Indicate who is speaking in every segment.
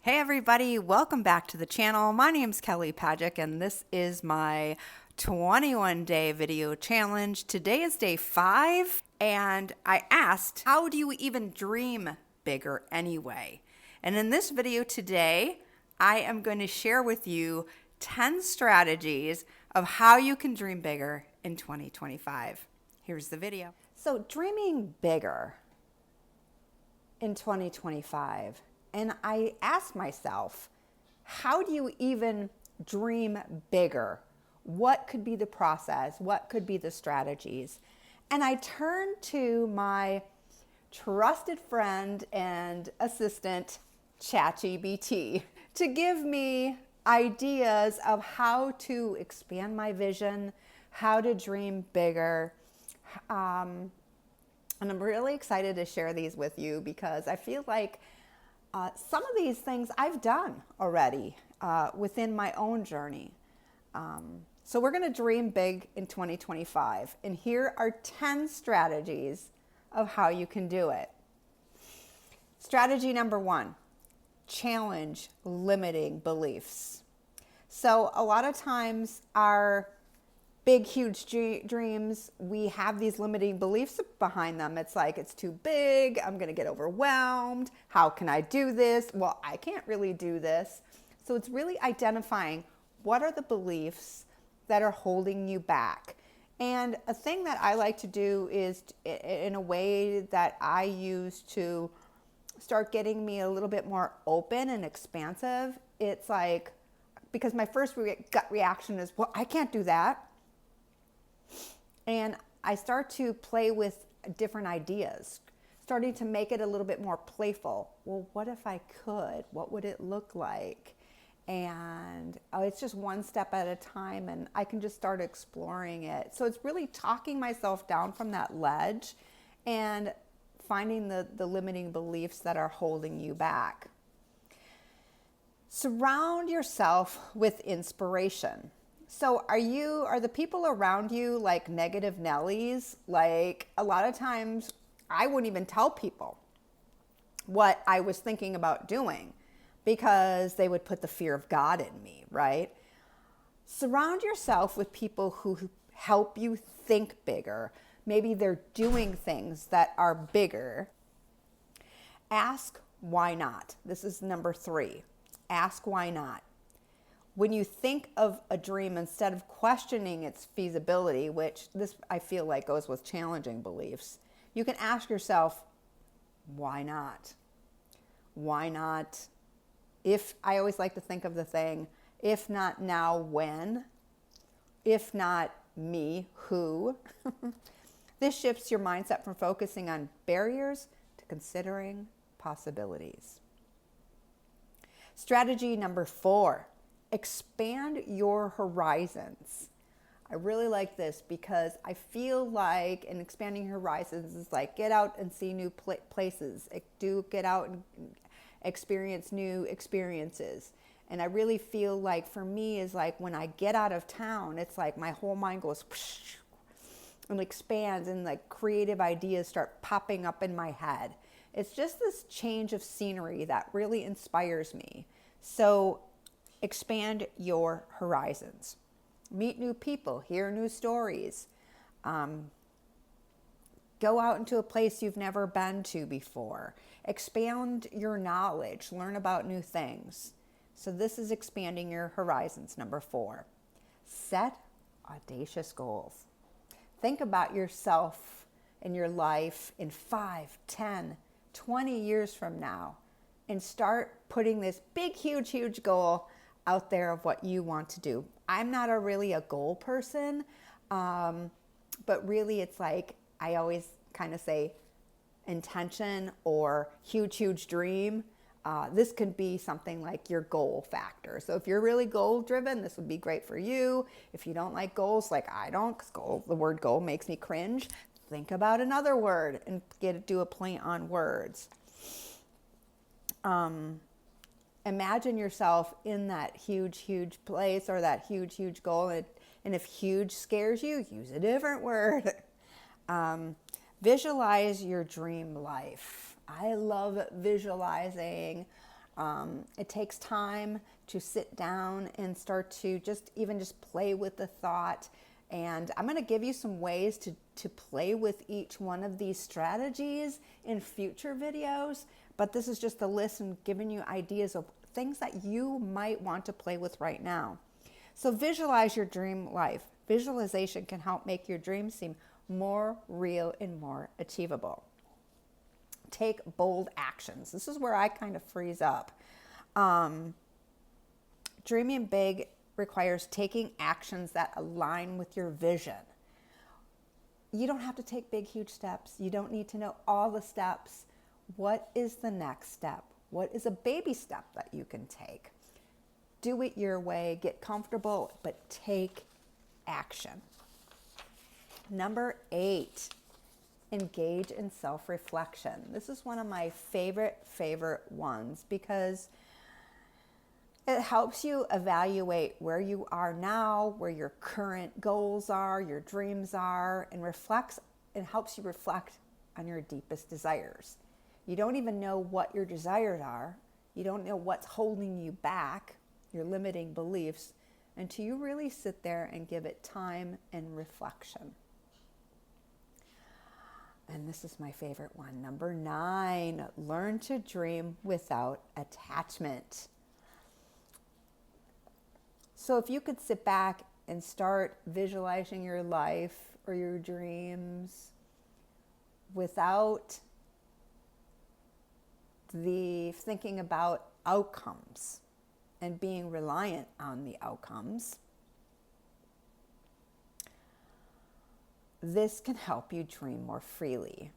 Speaker 1: Hey everybody, welcome back to the channel. My name's Kelly Pajic and this is my 21-day video challenge. Today is day 5 and I asked, how do you even dream bigger anyway? And in this video today, I am going to share with you 10 strategies of how you can dream bigger in 2025. Here's the video. So dreaming bigger in 2025. And I asked myself, how do you even dream bigger? What could be the process? What could be the strategies? And I turned to my trusted friend and assistant, ChatGPT, to give me ideas of how to expand my vision, how to dream bigger. And I'm really excited to share these with you because I feel like some of these things I've done already within my own journey. So we're going to dream big in 2025. And here are 10 strategies of how you can do it. Strategy number 1, challenge limiting beliefs. So a lot of times our big, huge dreams, we have these limiting beliefs behind them. It's like, it's too big. I'm going to get overwhelmed. How can I do this? Well, I can't really do this. So it's really identifying what are the beliefs that are holding you back. And a thing that I like to do is, in a way that I use to start getting me a little bit more open and expansive, it's like, because my first gut reaction is, well, I can't do that. And I start to play with different ideas, starting to make it a little bit more playful. Well, what if I could? What would it look like? And it's just one step at a time, and I can just start exploring it. So it's really talking myself down from that ledge and finding the limiting beliefs that are holding you back. Surround yourself with inspiration. So are the people around you like negative Nellies? Like a lot of times I wouldn't even tell people what I was thinking about doing because they would put the fear of God in me, right? Surround yourself with people who help you think bigger. Maybe they're doing things that are bigger. Ask why not. This is number 3. Ask why not. When you think of a dream, instead of questioning its feasibility, which this I feel like goes with challenging beliefs, you can ask yourself, why not? Why not? If I always like to think of the thing, if not now, when? If not me, who? This shifts your mindset from focusing on barriers to considering possibilities. Strategy number 4. Expand your horizons. I really like this because I feel like in expanding horizons is like get out and see new places. Get out and experience new experiences. And I really feel like for me is like when I get out of town, it's like my whole mind goes and expands and like creative ideas start popping up in my head. It's just this change of scenery that really inspires me. So expand your horizons. Meet new people, hear new stories. Go out into a place you've never been to before. Expand your knowledge, learn about new things. So this is expanding your horizons, number 4. Set audacious goals. Think about yourself and your life in 5, 10, 20 years from now and start putting this big, huge, huge goal out there of what you want to do. I'm not really a goal person, but really it's like I always kind of say intention or huge, huge dream. This could be something like your goal factor. So if you're really goal driven, this would be great for you. If you don't like goals, like I don't, because the word goal makes me cringe, think about another word and do a play on words. Imagine yourself in that huge, huge place or that huge, huge goal. And if huge scares you, use a different word. Visualize your dream life. I love visualizing It takes time to sit down and start to just play with the thought. And I'm going to give you some ways to play with each one of these strategies in future videos. But this is just a list and giving you ideas of things that you might want to play with right now. So visualize your dream life. Visualization can help make your dreams seem more real and more achievable. Take bold actions. This is where I kind of freeze up. Dreaming big requires taking actions that align with your vision. You don't have to take big, huge steps. You don't need to know all the steps. What is the next step? What is a baby step that you can take? Do it your way, get comfortable, but take action. Number 8, engage in self-reflection. This is one of my favorite ones because it helps you evaluate where you are now, where your current goals are, your dreams are, and helps you reflect on your deepest desires. You don't even know what your desires are. You don't know what's holding you back, your limiting beliefs, until you really sit there and give it time and reflection. And this is my favorite one. Number 9, learn to dream without attachment. So if you could sit back and start visualizing your life or your dreams without the thinking about outcomes and being reliant on the outcomes, this can help you dream more freely.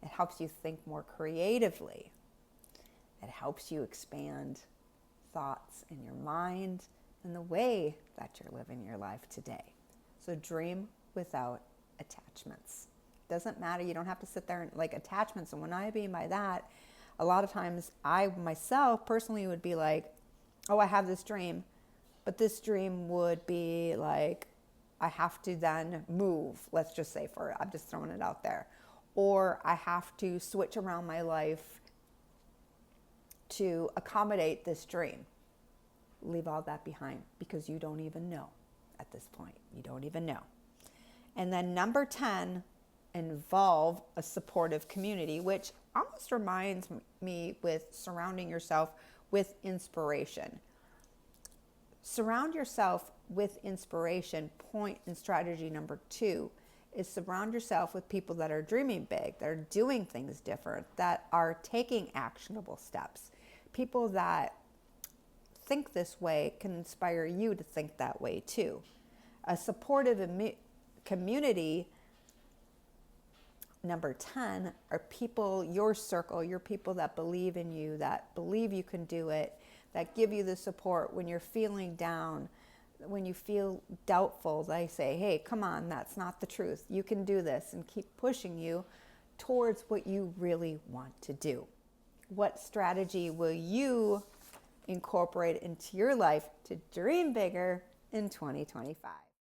Speaker 1: It helps you think more creatively. It helps you expand thoughts in your mind and the way that you're living your life today. So dream without attachments. Doesn't matter. You don't have to sit there and attachments. And when I mean by that, a lot of times I myself personally would be like, oh, I have this dream, but this dream would be like, I have to then move, let's just say I'm just throwing it out there. Or I have to switch around my life to accommodate this dream. Leave all that behind because you don't even know at this point. You don't even know. And then number 10, involve a supportive community, which almost reminds me with surrounding yourself with inspiration. Surround yourself with inspiration. Point and strategy number 2 is surround yourself with people that are dreaming big, that are doing things different, that are taking actionable steps. People that think this way can inspire you to think that way too. A supportive community, number 10, are people, your circle, your people that believe in you, that believe you can do it, that give you the support when you're feeling down, when you feel doubtful. They say, hey, come on, that's not the truth. You can do this, and keep pushing you towards what you really want to do. What strategy will you incorporate into your life to dream bigger in 2025?